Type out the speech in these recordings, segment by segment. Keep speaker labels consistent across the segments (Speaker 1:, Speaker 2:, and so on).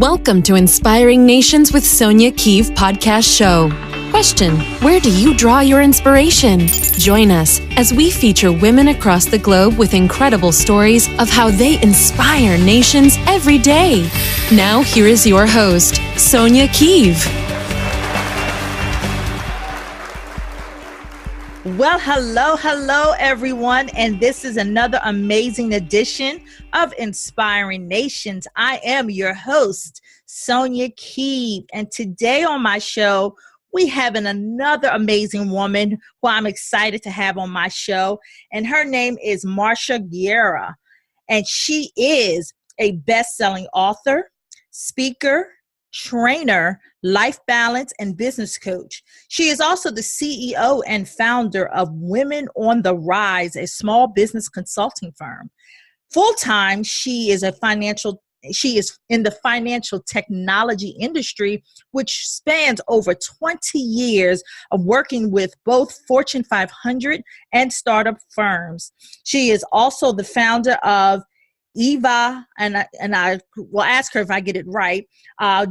Speaker 1: Welcome to Inspiring Nations with Sonja Keeve Podcast Show. Question: where do you draw your inspiration? Join us as we feature women across the globe with incredible stories of how they inspire nations every day. Now, here is your host, Sonja Keeve.
Speaker 2: Well, hello, everyone. And this is another amazing edition of Inspiring Nations. I am your host, Sonja Keeve. And today on my show, we have another amazing woman who I'm excited to have on my show. And her name is Marsha Guerrier. And she is a best-selling author, speaker, trainer, life balance, and business coach. She is also the CEO and founder of Women on the Rise, a small business consulting firm. Full-time, she is in the financial technology industry, which spans over 20 years of working with both Fortune 500 and startup firms. She is also the founder of Eva, and I will ask her if I get it right,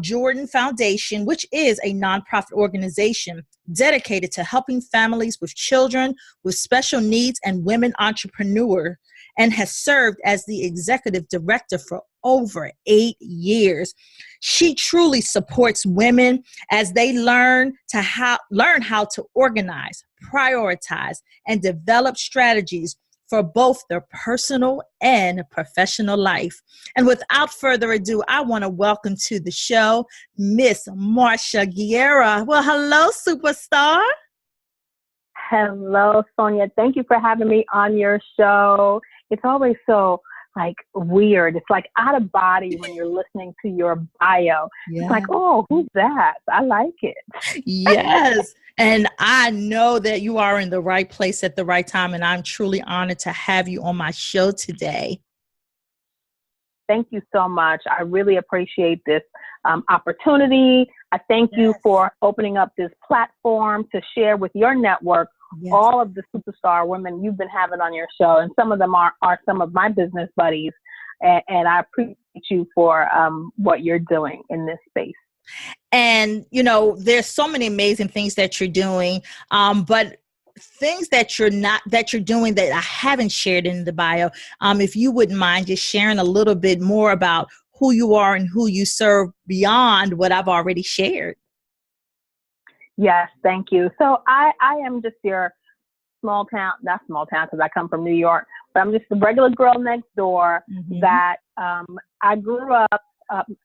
Speaker 2: Jordan Foundation, which is a nonprofit organization dedicated to helping families with children with special needs and women entrepreneurs, and has served as the executive director for over 8 years. She truly supports women as they learn how to organize, prioritize, and develop strategies for both their personal and professional life. And without further ado, I want to welcome to the show, Miss Marsha Guerrier. Well, hello, superstar.
Speaker 3: Hello, Sonja. Thank you for having me on your show. It's always so weird. It's like out of body when you're listening to your bio. Yeah. It's like, oh, who's that? I like it.
Speaker 2: Yes. And I know that you are in the right place at the right time. And I'm truly honored to have you on my show today.
Speaker 3: Thank you so much. I really appreciate this opportunity. I thank you for opening up this platform to share with your network all of the superstar women you've been having on your show. And some of them are some of my business buddies. And I appreciate you for what you're doing in this space.
Speaker 2: And, there's so many amazing things that you're doing, but things that you're doing that I haven't shared in the bio. If you wouldn't mind just sharing a little bit more about who you are and who you serve beyond what I've already shared.
Speaker 3: Yes, thank you. So I am just your not small town because I come from New York, but I'm just a regular girl next door that I grew up.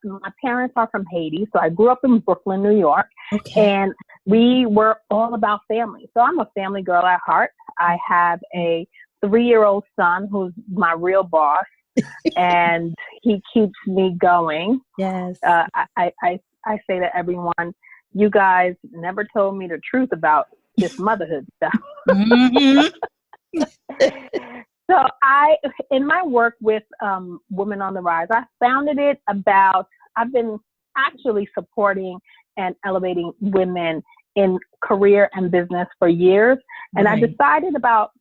Speaker 3: My parents are from Haiti, so I grew up in Brooklyn, New York, and we were all about family. So I'm a family girl at heart. I have a 3-year-old son who's my real boss, and he keeps me going.
Speaker 2: Yes.
Speaker 3: I say to everyone, you guys never told me the truth about this motherhood stuff. So in my work with Women on the Rise, I founded it I've been actually supporting and elevating women in career and business for years. And I decided about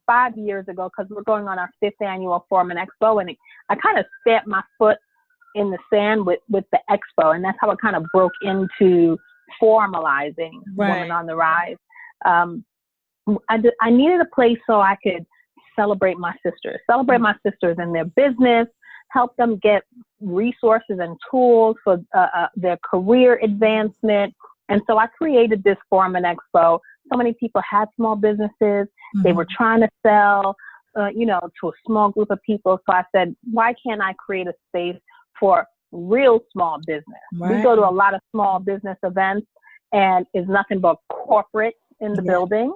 Speaker 3: 5 years ago, because we're going on our 5th annual Forum and Expo, and I kind of stamped my foot in the sand with the Expo. And that's how it kind of broke into formalizing Women on the Rise. I needed a place so I could celebrate my sisters in their business, help them get resources and tools for their career advancement. And so I created this Forum and Expo. So many people had small businesses. They were trying to sell, to a small group of people. So I said, why can't I create a space for real small business? We go to a lot of small business events and it's nothing but corporate in the building,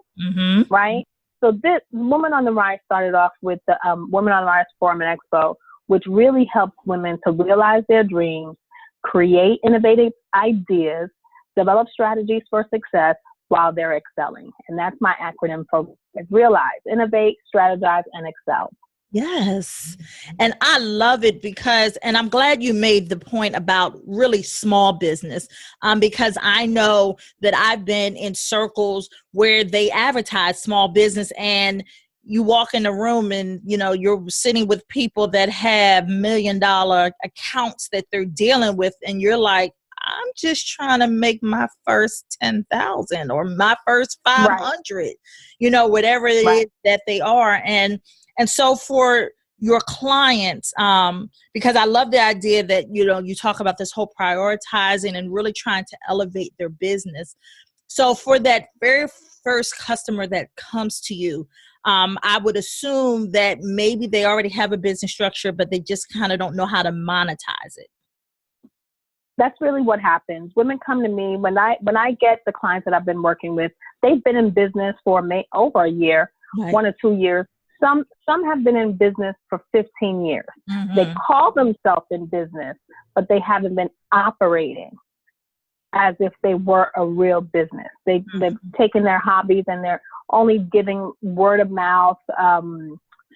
Speaker 3: right? So this Women on the Rise started off with the Women on the Rise Forum and Expo, which really helps women to realize their dreams, create innovative ideas, develop strategies for success while they're excelling. And that's my acronym for Realize, Innovate, Strategize, and Excel.
Speaker 2: Yes. And I love it and I'm glad you made the point about really small business, because I know that I've been in circles where they advertise small business and you walk in the room and, you know, you're sitting with people that have $1 million accounts that they're dealing with. And you're like, I'm just trying to make my first 10,000 or my first 500, you know, whatever it is that they are. And so for your clients, because I love the idea that, you know, you talk about this whole prioritizing and really trying to elevate their business. So for that very first customer that comes to you, I would assume that maybe they already have a business structure, but they just kind of don't know how to monetize it.
Speaker 3: That's really what happens. Women come to me when I get the clients that I've been working with. They've been in business for over a year, 1 or 2 years. Some have been in business for 15 years. Mm-hmm. They call themselves in business, but they haven't been operating as if they were a real business. They've taken their hobbies and they're only giving word of mouth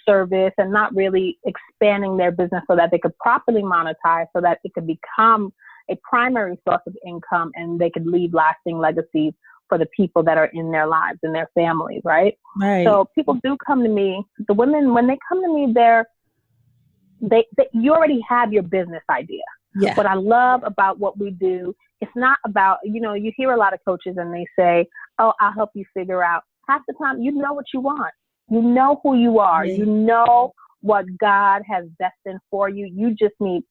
Speaker 3: service and not really expanding their business so that they could properly monetize, so that it could become a primary source of income and they could leave lasting legacies for the people that are in their lives and their families, right? So people do come to me. The women, when they come to me, you already have your business idea. Yeah. What I love about what we do, it's not about, you know, you hear a lot of coaches and they say, oh, I'll help you figure out. Half the time, you know what you want. You know who you are. Yeah. You know what God has destined for you. You just need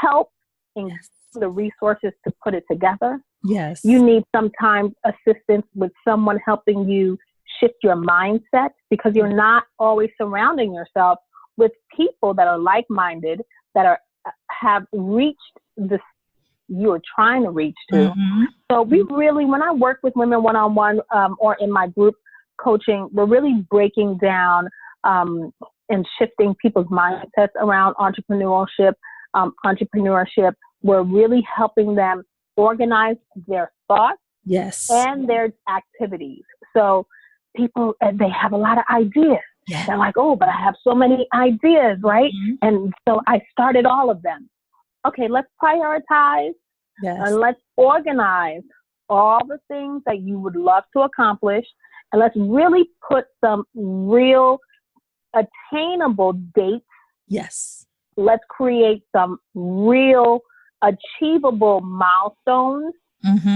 Speaker 3: help in the resources to put it together.
Speaker 2: Yes.
Speaker 3: You need sometimes assistance with someone helping you shift your mindset, because you're not always surrounding yourself with people that are like-minded, that have reached this you're trying to reach to. Mm-hmm. So we really, when I work with women one-on-one or in my group coaching, we're really breaking down and shifting people's mindsets around entrepreneurship. We're really helping them organize their thoughts and their activities. So people, they have a lot of ideas. Yeah. They're like, oh, but I have so many ideas, right? Mm-hmm. And so I started all of them. Okay, let's prioritize and let's organize all the things that you would love to accomplish. And let's really put some real attainable dates.
Speaker 2: Yes.
Speaker 3: Let's create some real achievable milestones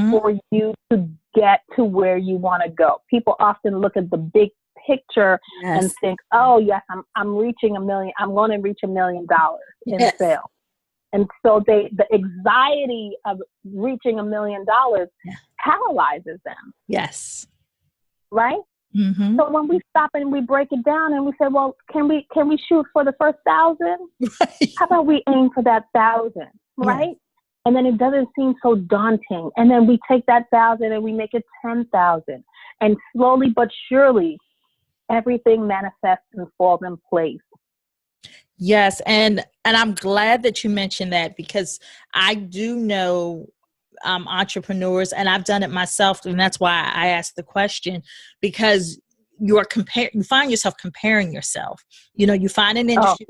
Speaker 3: for you to get to where you want to go. People often look at the big picture and think, oh yes, I'm reaching $1 million. I'm going to reach $1 million in sales. And so the anxiety of reaching $1 million paralyzes them.
Speaker 2: Yes.
Speaker 3: Right? Mm-hmm. So when we stop and we break it down and we say, well, can we shoot for the first 1,000? Right. How about we aim for that 1,000? Right? Yes. And then it doesn't seem so daunting. And then we take that 1,000 and we make it 10,000. And slowly but surely, everything manifests and falls in place.
Speaker 2: Yes. And I'm glad that you mentioned that, because I do know entrepreneurs, and I've done it myself. And that's why I asked the question, because you find yourself comparing yourself. You know, you find an industry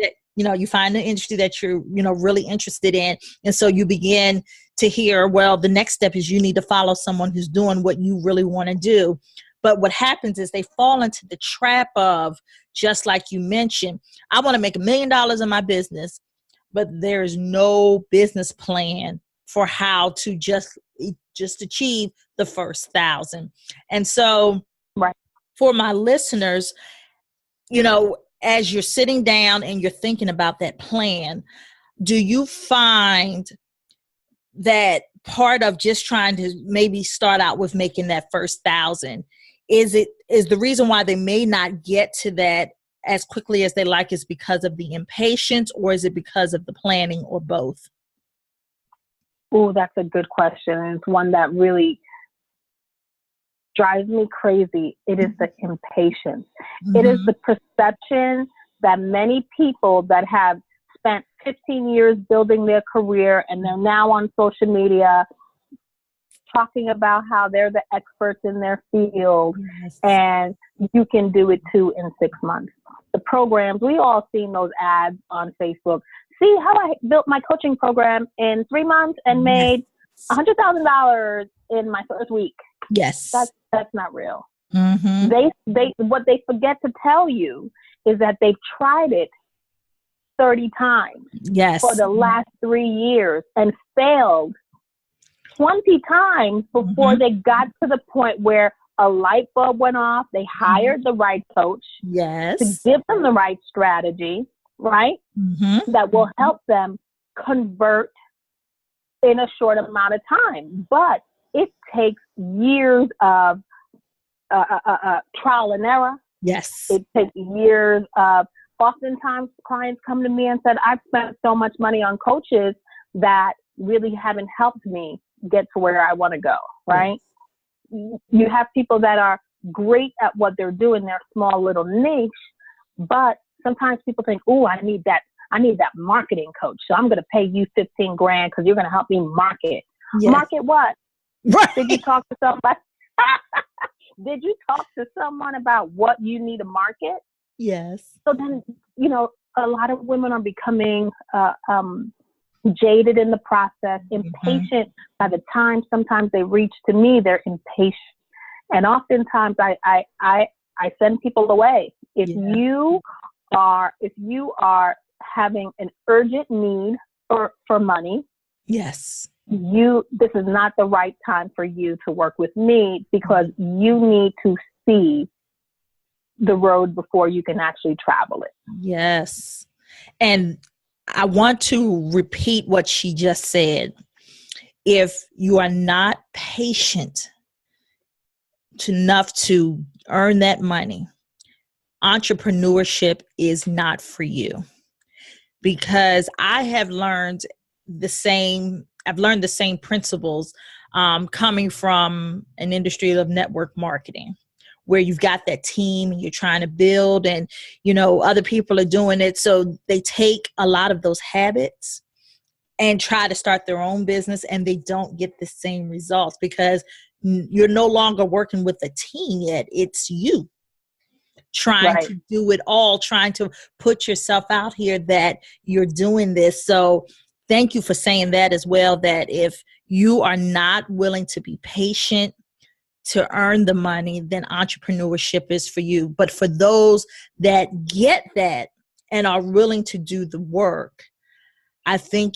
Speaker 2: that you're, you know, really interested in. And so you begin to hear, well, the next step is you need to follow someone who's doing what you really want to do. But what happens is they fall into the trap of, just like you mentioned, I want to make $1 million in my business, but there's no business plan for how to just achieve the first 1,000. And so for my listeners, you know, as you're sitting down and you're thinking about that plan, do you find that part of just trying to maybe start out with making that first 1,000, is the reason why they may not get to that as quickly as they like is because of the impatience, or is it because of the planning, or both?
Speaker 3: Oh, that's a good question. And it's one that really drives me crazy. It is the impatience. Mm-hmm. It is the perception that many people that have spent 15 years building their career and they're now on social media talking about how they're the experts in their field, and you can do it too in 6 months. The programs, we all seen those ads on Facebook. See how I built my coaching program in 3 months and made $100,000 in my first week.
Speaker 2: Yes.
Speaker 3: That's not real.
Speaker 2: Mm-hmm.
Speaker 3: They what they forget to tell you is that they've tried it 30 times
Speaker 2: Yes.
Speaker 3: for the last 3 years and failed 20 times before they got to the point where a light bulb went off. They hired the right coach to give them the right strategy, right? That will help them convert in a short amount of time. But it takes years of trial and error.
Speaker 2: Yes.
Speaker 3: It takes years of, oftentimes clients come to me and said, I've spent so much money on coaches that really haven't helped me get to where I want to go, right? Yes. You have people that are great at what they're doing, their small little niche, but sometimes people think, oh, I need that marketing coach. So I'm going to pay you $15,000 because you're going to help me market. Yes. Market what? Right. Did you talk to somebody? Did you talk to someone about what you need to market?
Speaker 2: Yes.
Speaker 3: So then, a lot of women are becoming jaded in the process, impatient. By the time sometimes they reach to me, they're impatient. And oftentimes I send people away. If you are having an urgent need for money,
Speaker 2: yes,
Speaker 3: this is not the right time for you to work with me, because you need to see the road before you can actually travel it.
Speaker 2: Yes. And I want to repeat what she just said. If you are not patient enough to earn that money, entrepreneurship is not for you. Because I have learned the same principles coming from an industry of network marketing, where you've got that team and you're trying to build, and, other people are doing it. So they take a lot of those habits and try to start their own business, and they don't get the same results because you're no longer working with a team yet. It's you trying to do it all, trying to put yourself out here that you're doing this. So thank you for saying that as well, that if you are not willing to be patient to earn the money, then entrepreneurship is for you. But for those that get that and are willing to do the work, I think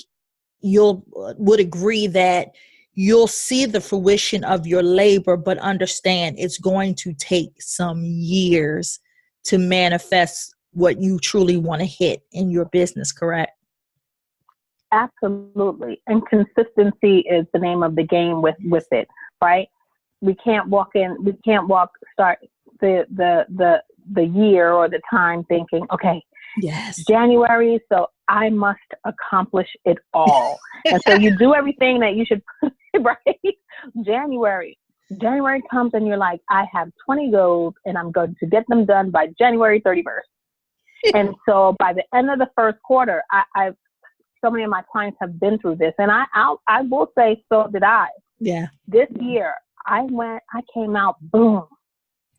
Speaker 2: would agree that you'll see the fruition of your labor, but understand it's going to take some years to manifest what you truly want to hit in your business, correct?
Speaker 3: Absolutely. And consistency is the name of the game with it, right? We can't start the year or the time thinking, okay,
Speaker 2: yes,
Speaker 3: January, so I must accomplish it all. And so you do everything that you should, right? January comes and you're like, I have 20 goals and I'm going to get them done by January 31st. And so by the end of the first quarter, so many of my clients have been through this, and I will say, so did I.
Speaker 2: Yeah.
Speaker 3: This year, I came out, boom.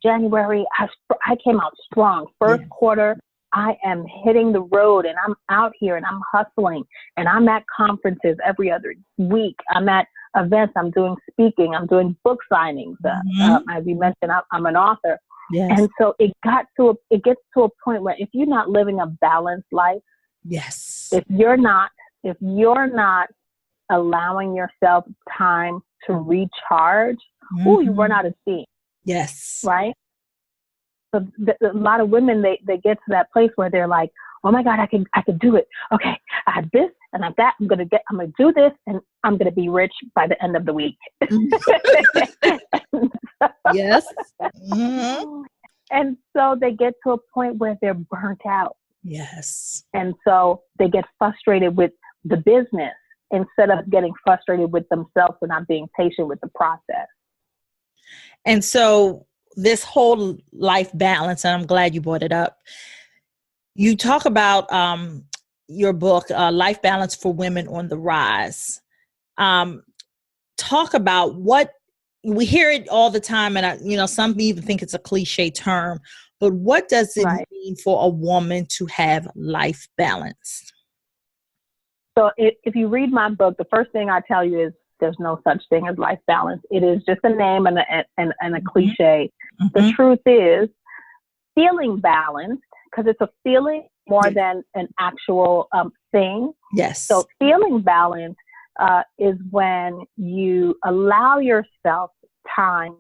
Speaker 3: January, I came out strong. First quarter, I am hitting the road, and I'm out here and I'm hustling, and I'm at conferences every other week. I'm at events. I'm doing speaking. I'm doing book signings. As you mentioned, I'm an author.
Speaker 2: Yes.
Speaker 3: And so it gets to a point where if you're not living a balanced life,
Speaker 2: yes,
Speaker 3: if you're not allowing yourself time to recharge, you run out of steam.
Speaker 2: Yes.
Speaker 3: Right? So a lot of women, they get to that place where they're like, oh my God, I could do it. Okay, I have this and I have that. I'm gonna do this, and I'm gonna be rich by the end of the week.
Speaker 2: Yes.
Speaker 3: And so they get to a point where they're burnt out.
Speaker 2: Yes.
Speaker 3: And so they get frustrated with the business instead of getting frustrated with themselves and not being patient with the process.
Speaker 2: And so this whole life balance, and I'm glad you brought it up. You talk about your book, Life Balance for Women on the Rise. Talk about what we hear it all the time, and some even think it's a cliche term, but what does it mean for a woman to have life balance?
Speaker 3: So if you read my book, the first thing I tell you is there's no such thing as life balance. It is just a name and a cliche. The truth is, feeling balanced, because it's a feeling more than an actual thing.
Speaker 2: Yes.
Speaker 3: So feeling balanced is when you allow yourself time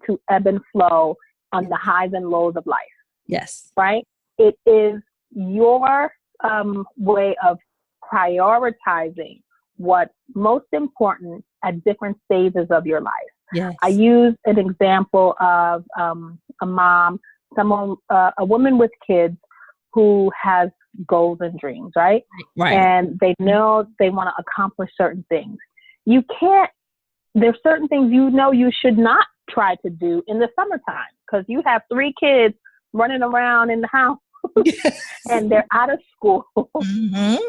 Speaker 3: to ebb and flow on the highs and lows of life.
Speaker 2: Yes.
Speaker 3: Right? It is your way of prioritizing what's most important at different stages of your life.
Speaker 2: Yes.
Speaker 3: I use an example of a mom, a woman with kids who has goals and dreams, right?
Speaker 2: Right.
Speaker 3: And they know they want to accomplish certain things. There's certain things you should not try to do in the summertime because you have 3 kids running around in the house and they're out of school,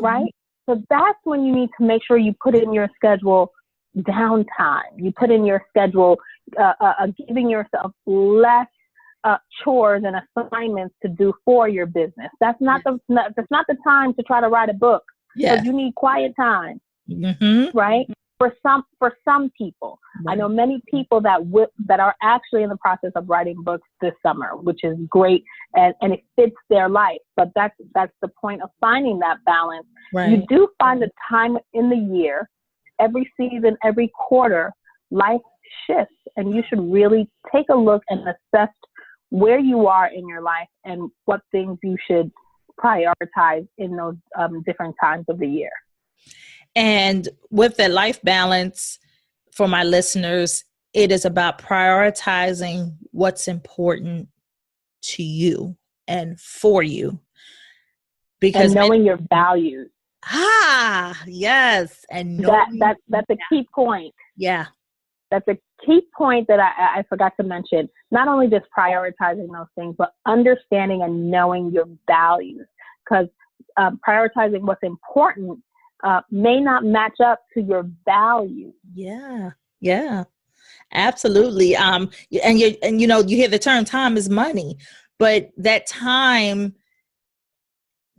Speaker 3: right? So that's when you need to make sure you put in your schedule downtime. You put in your schedule giving yourself less chores and assignments to do for your business. That's not the time to try to write a book because you need quiet time, right? For some people, I know many people that are actually in the process of writing books this summer, which is great, and it fits their life. But that's the point of finding that balance. Right. You do find the time in the year, every season, every quarter, life shifts, and you should really take a look and assess where you are in your life and what things you should prioritize in those different times of the year.
Speaker 2: And with the life balance, for my listeners, it is about prioritizing what's important to you and for you. Because
Speaker 3: knowing your values.
Speaker 2: Yes. And
Speaker 3: that's a key point.
Speaker 2: Yeah.
Speaker 3: That's a key point that I forgot to mention. Not only just prioritizing those things, but understanding and knowing your values. Because prioritizing what's important may not match up to your values.
Speaker 2: Yeah, absolutely. And you hear the term time is money, but that time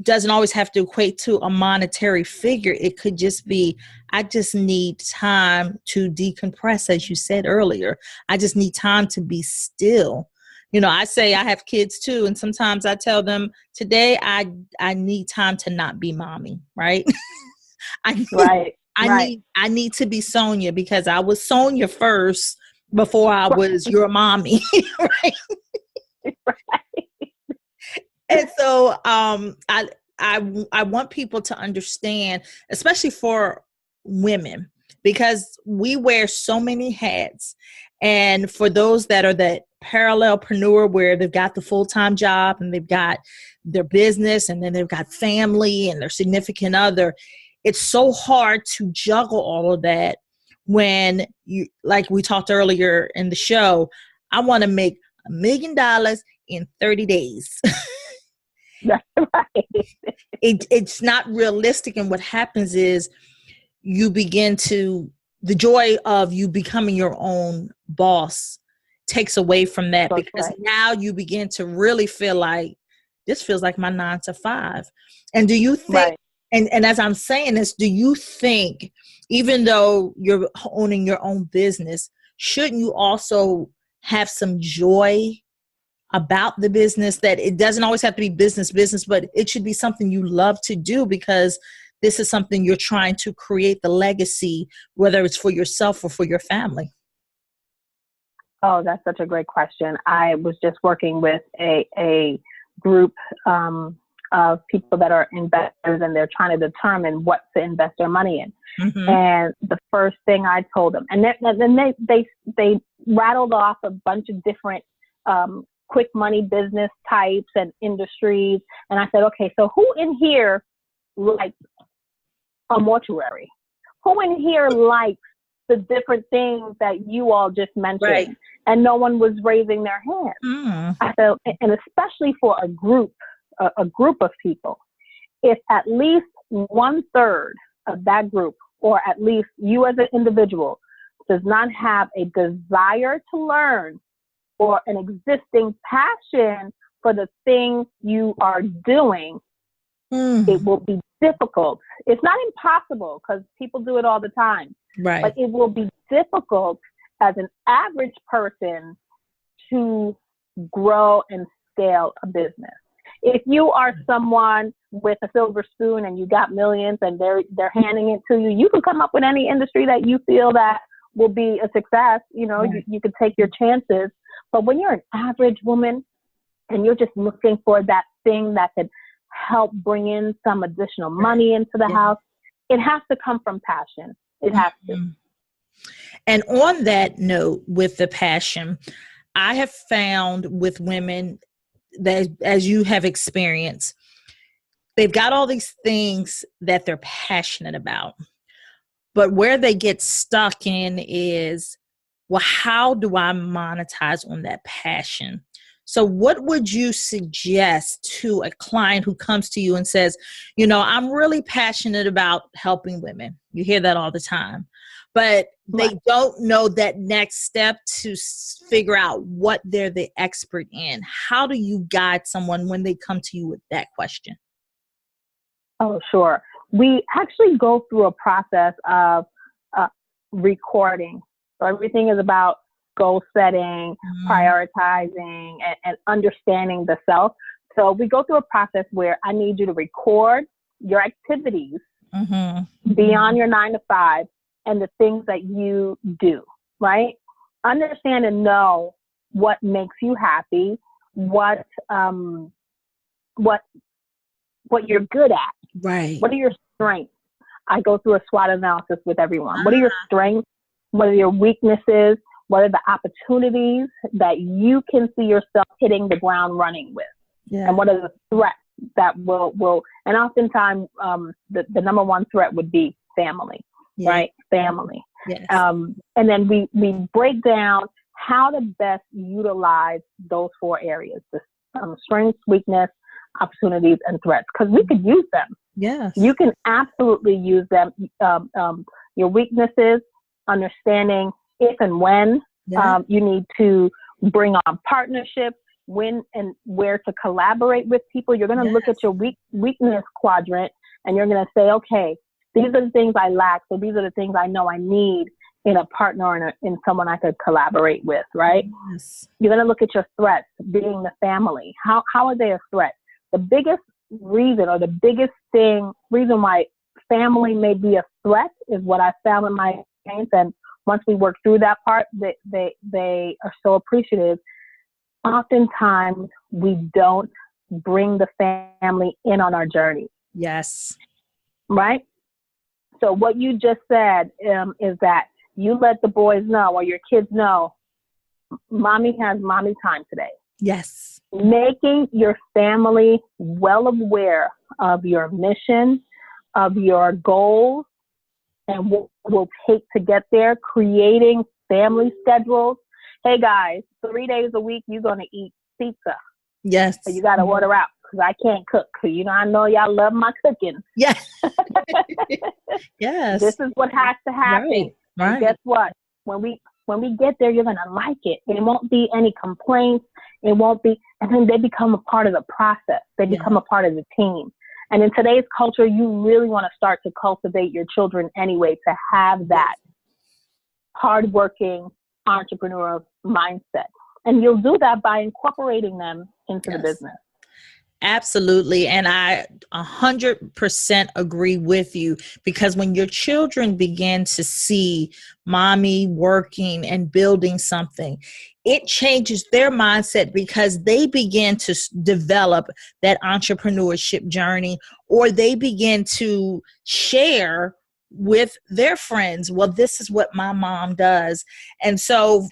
Speaker 2: doesn't always have to equate to a monetary figure. It could just be, I just need time to decompress, as you said earlier. I just need time to be still. I say I have kids too, and sometimes I tell them, today I need time to not be mommy, right? I need to be Sonja because I was Sonja first before I was your mommy, right?
Speaker 3: Right.
Speaker 2: And so I want people to understand, especially for women, because we wear so many hats. And for those that are that parallelpreneur where they've got the full-time job and they've got their business and then they've got family and their significant other, it's so hard to juggle all of that when you, like we talked earlier in the show, I want to make $1 million in 30 days.
Speaker 3: Right.
Speaker 2: It's not realistic. And what happens is you begin to, the joy of you becoming your own boss takes away from that. That's because now you begin to really feel like this feels like my 9 to 5. And do you think, and as I'm saying this, do you think even though you're owning your own business, shouldn't you also have some joy about the business, that it doesn't always have to be business, but it should be something you love to do because this is something you're trying to create the legacy, whether it's for yourself or for your family?
Speaker 3: Oh, that's such a great question. I was just working with a group of people that are investors, and they're trying to determine what to invest their money in. Mm-hmm. And the first thing I told them, and then they rattled off a bunch of different quick money business types and industries. And I said, okay, so who in here likes a mortuary? Who in here likes the different things that you all just mentioned? Right. And no one was raising their hand. Mm. I said, and especially for a group of people, if at least 1/3 of that group, or at least you as an individual, does not have a desire to learn or an existing passion for the thing you are doing, it will be difficult. It's not impossible because people do it all the time, right? But it will be difficult as an average person to grow and scale a business. If you are someone with a silver spoon and you got millions and they're handing it to you, you can come up with any industry that you feel that will be a success. You know, you could take your chances. But when you're an average woman and you're just looking for that thing that could help bring in some additional money into the house, it has to come from passion. It has to.
Speaker 2: And on that note, with the passion, I have found with women that, as you have experienced, they've got all these things that they're passionate about. But where they get stuck in is, well, how do I monetize on that passion? So what would you suggest to a client who comes to you and says, you know, I'm really passionate about helping women? You hear that all the time. But they don't know that next step to figure out what they're the expert in. How do you guide someone when they come to you with that question?
Speaker 3: Oh, sure. We actually go through a process of recording. So everything is about goal setting, prioritizing, and understanding the self. So we go through a process where I need you to record your activities beyond your 9 to 5 and the things that you do, right? Understand and know what makes you happy, what you're good at.
Speaker 2: Right.
Speaker 3: What are your strengths? I go through a SWOT analysis with everyone. What are your strengths? What are your weaknesses? What are the opportunities that you can see yourself hitting the ground running with? Yeah. And what are the threats that will and oftentimes the number one threat would be family, right? Family.
Speaker 2: Yes.
Speaker 3: And then we break down how to best utilize those 4 areas, the strengths, weakness, opportunities, and threats, because we could use them.
Speaker 2: Yes.
Speaker 3: You can absolutely use them. Your weaknesses, understanding if and when you need to bring on partnerships, when and where to collaborate with people. You're going to look at your weakness quadrant and you're going to say, okay, these are the things I lack. So these are the things I know I need in a partner or in someone I could collaborate with, right?
Speaker 2: Yes.
Speaker 3: You're going to look at your threats, being the family. How are they a threat? The biggest reason or the biggest reason why family may be a threat is what I found in my experience. And once we work through that part, they are so appreciative. Oftentimes, we don't bring the family in on our journey.
Speaker 2: Yes.
Speaker 3: Right? So what you just said is that you let the boys know or your kids know, mommy has mommy time today.
Speaker 2: Yes.
Speaker 3: Making your family well aware of your mission, of your goals, and what will take to get there, creating family schedules. Hey guys, 3 days a week, you're going to eat pizza.
Speaker 2: Yes.
Speaker 3: So you got to order out because I can't cook. Because, you know, I know y'all love my cooking.
Speaker 2: Yes. Yes.
Speaker 3: This is what has to happen.
Speaker 2: Right.
Speaker 3: And guess what? When we get there, you're going to like it. It won't be any complaints. It won't be, and then they become a part of the process. They become a part of the team. And in today's culture, you really want to start to cultivate your children anyway to have that hardworking entrepreneurial mindset. And you'll do that by incorporating them into the business.
Speaker 2: Absolutely. And I 100% agree with you, because when your children begin to see mommy working and building something, it changes their mindset because they begin to develop that entrepreneurship journey, or they begin to share with their friends. Well, this is what my mom does. And so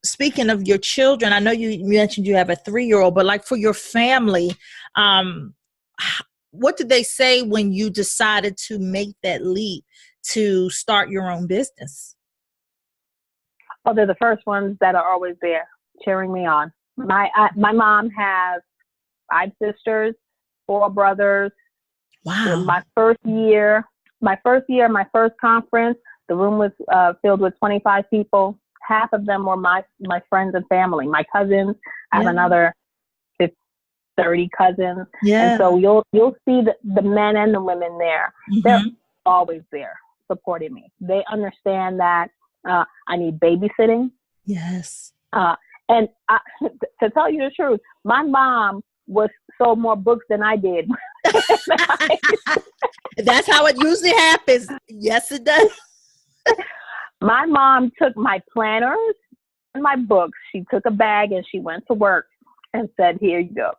Speaker 2: speaking of your children, I know you mentioned you have a 3-year-old, but like for your family, what did they say when you decided to make that leap to start your own business?
Speaker 3: Oh, they're the first ones that are always there cheering me on. My mom has 5 sisters, 4 brothers.
Speaker 2: Wow.
Speaker 3: My first conference, the room was filled with 25 people. Half of them were my friends and family. My cousins, I have another 30 cousins. Yeah. And so you'll see the men and the women there. Mm-hmm. They're always there supporting me. They understand that I need babysitting.
Speaker 2: Yes.
Speaker 3: And to tell you the truth, my mom sold more books than I did.
Speaker 2: That's how it usually happens. Yes, it does.
Speaker 3: My mom took my planners and my books. She took a bag and she went to work and said, here you go.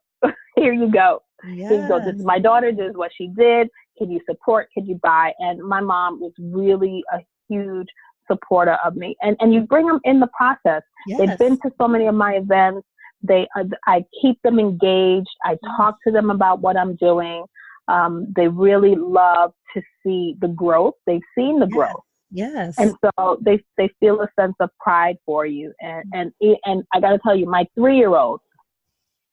Speaker 3: Here you go.
Speaker 2: Yes.
Speaker 3: Here you go. This is my daughter. This is what she did. Can you support? Can you buy? And my mom was really a huge supporter of me. And you bring them in the process.
Speaker 2: Yes.
Speaker 3: They've been to so many of my events. I keep them engaged. I talk to them about what I'm doing. They really love to see the growth. They've seen the growth.
Speaker 2: Yes.
Speaker 3: And so they feel a sense of pride for you. And I got to tell you, my 3-year-old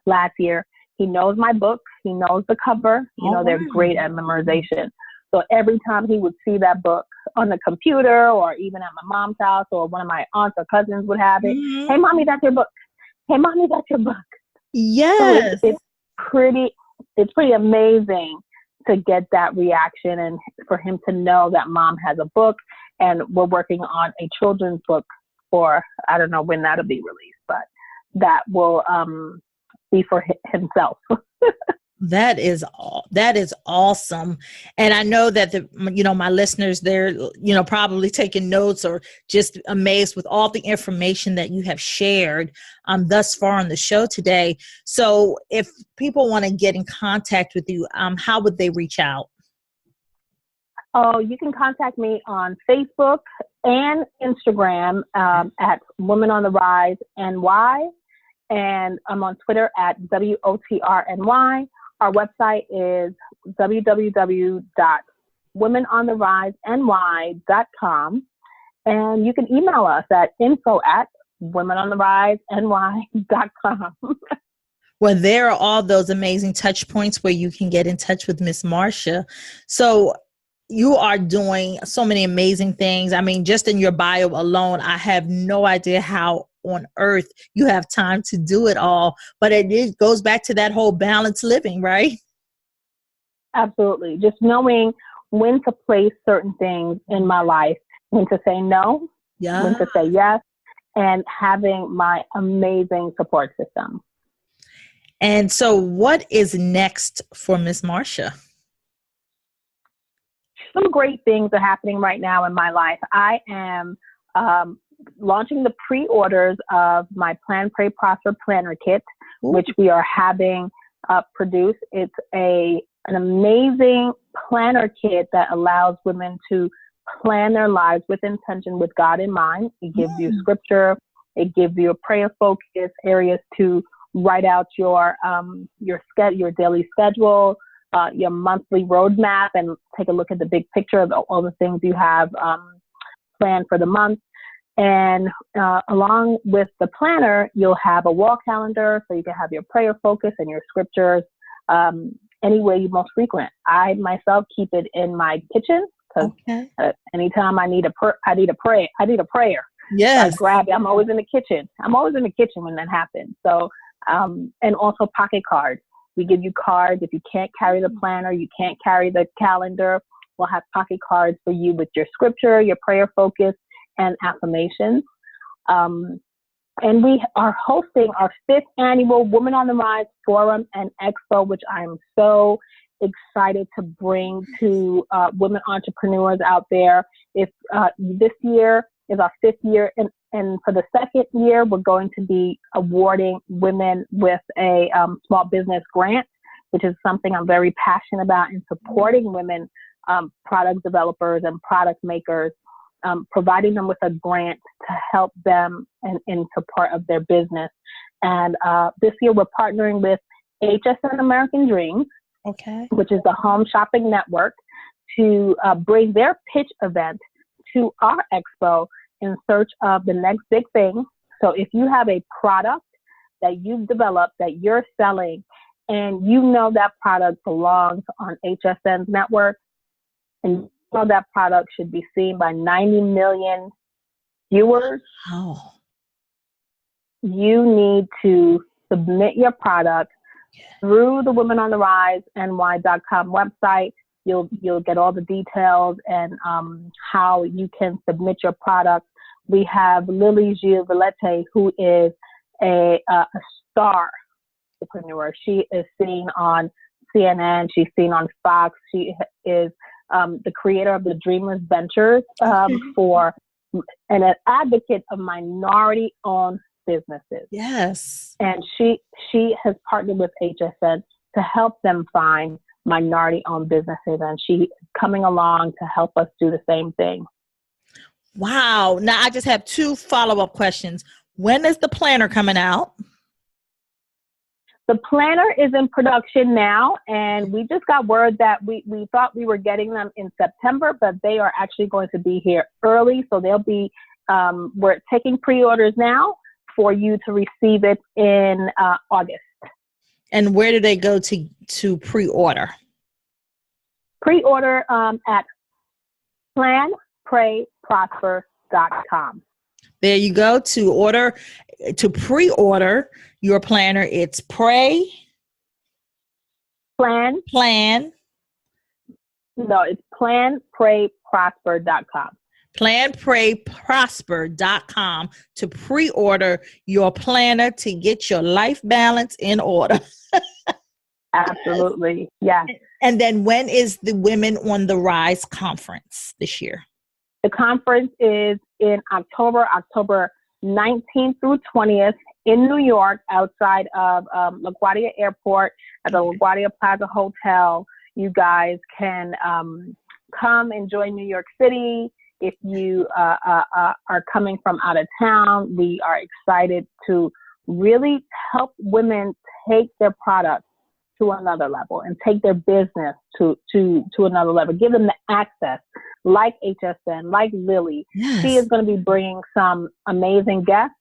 Speaker 3: last year, he knows my books. He knows the cover. They're great at memorization. So every time he would see that book on the computer or even at my mom's house or one of my aunts or cousins would have it. Mm-hmm. Hey, mommy, that's your book. Hey, mommy, that's your book.
Speaker 2: Yes.
Speaker 3: So it's pretty amazing to get that reaction and for him to know that mom has a book, and we're working on a children's book for, I don't know when that'll be released, but that will be for himself.
Speaker 2: That is awesome. And I know that my listeners, they're, probably taking notes or just amazed with all the information that you have shared thus far on the show today. So if people want to get in contact with you, how would they reach out?
Speaker 3: Oh, you can contact me on Facebook and Instagram at Women on the Rise NY. And I'm on Twitter at WOTRNY. Our website is www.womenontheriseny.com. And you can email us at info@womenontheriseny.com.
Speaker 2: Well, there are all those amazing touch points where you can get in touch with Miss Marsha. So you are doing so many amazing things. I mean, just in your bio alone, I have no idea how on earth you have time to do it all, but it goes back to that whole balanced living, right?
Speaker 3: Absolutely. Just knowing when to place certain things in my life, when to say no, when to say yes, and having my amazing support system.
Speaker 2: And so what is next for Miss Marsha?
Speaker 3: Some great things are happening right now in my life. I am launching the pre-orders of my Plan, Pray, Prosper Planner Kit, which we are having produced. It's an amazing planner kit that allows women to plan their lives with intention, with God in mind. It gives you scripture. It gives you a prayer focus, areas to write out your daily schedule, your monthly roadmap, and take a look at the big picture of all the things you have planned for the month. And along with the planner, you'll have a wall calendar, so you can have your prayer focus and your scriptures anywhere you most frequent. I myself keep it in my kitchen because anytime I need a prayer.
Speaker 2: Yes,
Speaker 3: I grab it. I'm always in the kitchen. When that happens. So and also pocket cards. We give you cards. If you can't carry the planner, you can't carry the calendar, we'll have pocket cards for you with your scripture, your prayer focus, and affirmations. And we are hosting our 5th annual Women on the Rise Forum and Expo, which I'm so excited to bring to women entrepreneurs out there. If this year is our 5th year, and for the 2nd year, we're going to be awarding women with a small business grant, which is something I'm very passionate about in supporting women, product developers and product makers, providing them with a grant to help them in support of their business. And this year we're partnering with HSN American Dreams, which is the home shopping network, to bring their pitch event to our expo in search of the next big thing. So if you have a product that you've developed that you're selling and you know that product belongs on HSN's network, and you know that product should be seen by 90 million viewers, you need to submit your product through the Women on the Rise NY.com website. You'll get all the details and how you can submit your product. We have Lily Gilles Villette, who is a star entrepreneur. She is seen on CNN. She's seen on Fox. She is the creator of the Dreamless Ventures and an advocate of minority-owned businesses.
Speaker 2: Yes.
Speaker 3: And she has partnered with HSN to help them find minority-owned businesses, and she is coming along to help us do the same thing.
Speaker 2: Wow. Now, I just have 2 follow-up questions. When is the planner coming out?
Speaker 3: The planner is in production now, and we just got word that we thought we were getting them in September, but they are actually going to be here early. So they'll be, we're taking pre-orders now for you to receive it in August.
Speaker 2: And where do they go to pre-order?
Speaker 3: Pre-order at planprayprosper.com.
Speaker 2: There you go. To pre-order your planner, it's Plan. No, it's planprayprosper.com. Planprayprosper.com to pre-order your planner to get your life balance in order.
Speaker 3: Absolutely. Yeah.
Speaker 2: And then when is the Women on the Rise conference this year?
Speaker 3: The conference is in October 19th through 20th in New York, outside of LaGuardia Airport at the LaGuardia Plaza Hotel. You guys can come enjoy New York City. If you are coming from out of town, we are excited to really help women take their products to another level and take their business to another level. Give them the access, like HSN, like Lily.
Speaker 2: Yes.
Speaker 3: She is going to be bringing some amazing guests.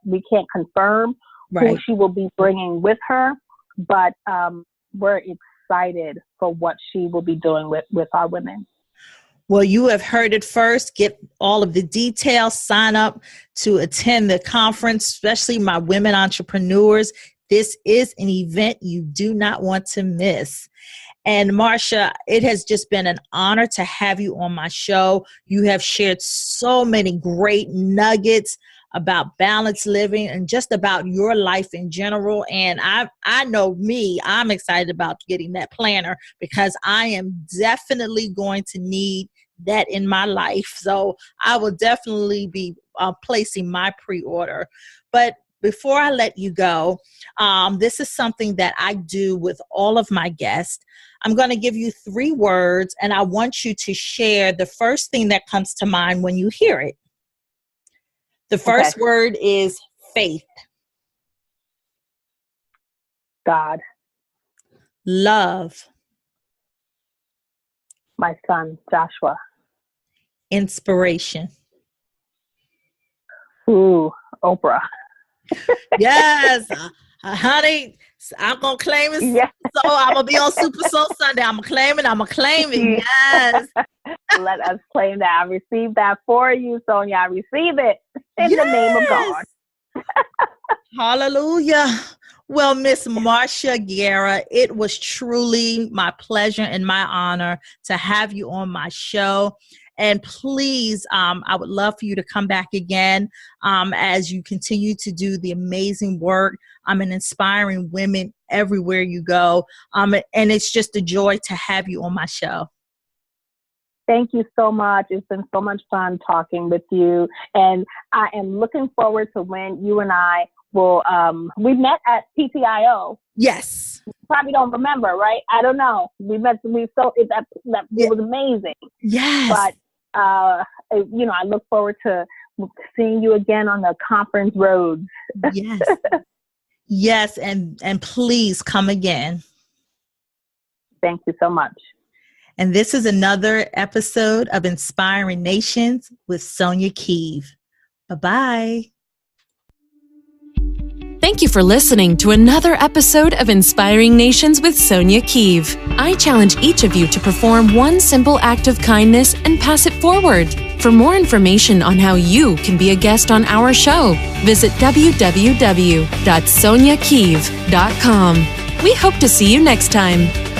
Speaker 3: We can't confirm who she will be bringing with her, but we're excited for what she will be doing with our women.
Speaker 2: Well, you have heard it first. Get all of the details. Sign up to attend the conference, especially my women entrepreneurs. This is an event you do not want to miss. And Marsha, it has just been an honor to have you on my show. You have shared so many great nuggets about balanced living and just about your life in general. And I know I'm excited about getting that planner because I am definitely going to need that in my life. So I will definitely be placing my pre-order. But before I let you go, this is something that I do with all of my guests. I'm going to give you 3 words, and I want you to share the first thing that comes to mind when you hear it. The first word is faith.
Speaker 3: God.
Speaker 2: Love.
Speaker 3: My son, Joshua.
Speaker 2: Inspiration.
Speaker 3: Ooh, Oprah.
Speaker 2: Yes, honey, I'm going to claim it.
Speaker 3: Yes.
Speaker 2: So I'm going to be on Super Soul Sunday. I'm going to claim it. Yes.
Speaker 3: Let us claim that. I received that for you, Sonja. I receive it in the name of God.
Speaker 2: Hallelujah. Well, Miss Marsha Guerrier, it was truly my pleasure and my honor to have you on my show. And please, I would love for you to come back again as you continue to do the amazing work. And inspiring women everywhere you go. And it's just a joy to have you on my show.
Speaker 3: Thank you so much. It's been so much fun talking with you. And I am looking forward to when you and I will, we met at PTIO.
Speaker 2: Yes.
Speaker 3: You probably don't remember, right? I don't know. It was amazing.
Speaker 2: Yes.
Speaker 3: But, I look forward to seeing you again on the conference roads.
Speaker 2: Yes. Yes. And please come again.
Speaker 3: Thank you so much.
Speaker 2: And this is another episode of Inspiring Nations with Sonja Keeve. Bye-bye.
Speaker 1: Thank you for listening to another episode of Inspiring Nations with Sonja Keeve. I challenge each of you to perform one simple act of kindness and pass it forward. For more information on how you can be a guest on our show, visit www.sonjakeeve.com. We hope to see you next time.